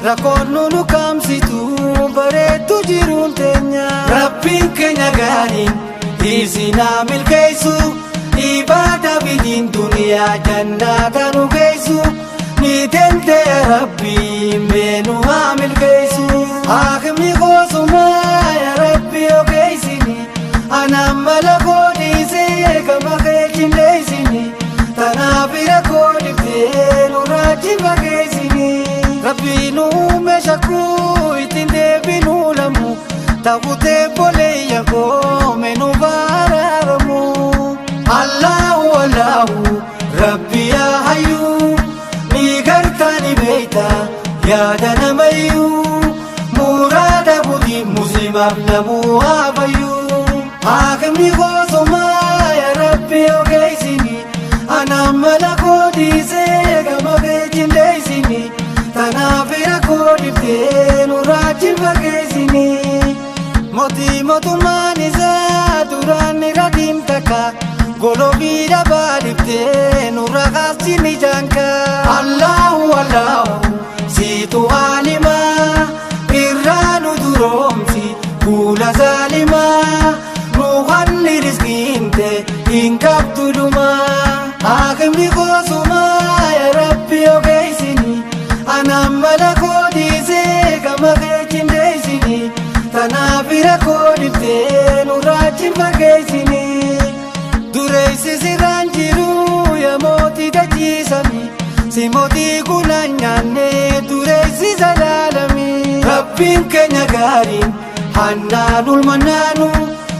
rakkoon nu kamsitu bareedu jiruun teenya. Rabbiin keenya gaariin isinaa milkeessu ibaada bidiin duniyaa jannata nu geessu ni tente Rabbi meenu haa milkeessu. Haakimni goosumaa ya Rabbi ogeessini anaan mala koodhiisee gama keetiin leessini tanaaf rakkoo dhiftee nurraa fageessini. Rabbi nu uume shakkuu ittiin deebinuu lamu taphutee boleeyya goome nu baraaramu. Allahu Allahu Rabbi yaa hayyuu ni gartaa ni beeyta yaada namayyuu muraada budii muslimaaf namuu haa fayyuu. Haakimni goosumaa ya Rabbi ogeessini anaan mala koodhiisee gama keetiin leessini tanaaf rakkoo dhiftee nurraa fageessini. Mootii mootummaan isaa duraan ni radiin takka goloobii dhabaa dhiftee nurra kaasini jaanka. Allahu Allahu siitu alimaa irraa nu duroomsi fuula zaalimaa nu hanni riskiinte hin qabdu dhumaa. Haakimni goosumaa ya Rabbi ogeessini anaan mala koodhiisee gama keetiin leessini tanaaf rakkoo dhiftee nurraa fageessini. Dureessi sirraan jiru yaa mootii dachiisami si mootii kunaan nyaannee dureessi salaalami. Rabbiin keenya gaariin hannaanul mannaanu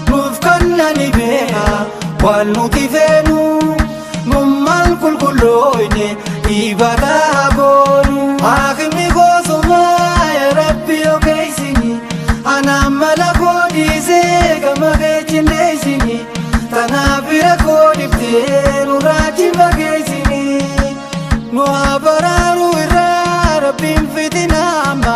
nuuf kannani beeka waan nuti feenu nummaan qulqullooyne ibadaa goonu. Haakimni goosumaa ya Rabbi ogeessini anaan mala koodhiisee gama keetiin leessini tanaaf rakkoo dhiftee nurraa fageessini. Nu haa baraaru irraa Rabbiin fitinaa amma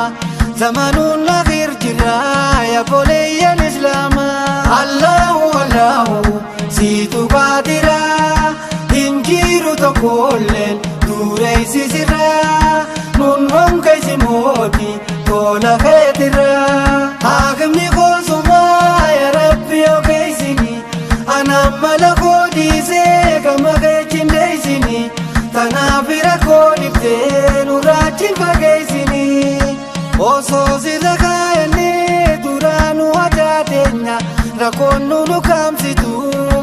zamanuun lakhir jirraa yaa koleeyyan islaamaa. Allahu Allahu siitu qaadiraa hin jiru tokkolleen dureessi sirraa nun hongeessi mootii tola keetirraa. Haakimni goosumaa ya Rabbi ogeessini anaan mala koodhiisee gama keetiin leessini tanaaf rakkoo dhiftee nurraa fageessini. Osoo sirra kaayannee duraanuu aadaa teenya rakkoon nu kamsitu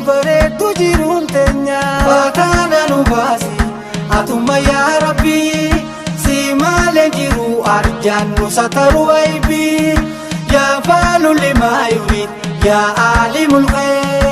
bareedu jiruun teenya. Baataana nu baasi atumma yaa Rabbi si maaleen jiru arjaan nu sataru aybii yaa faalulli maayurit yaa aalimul khayr.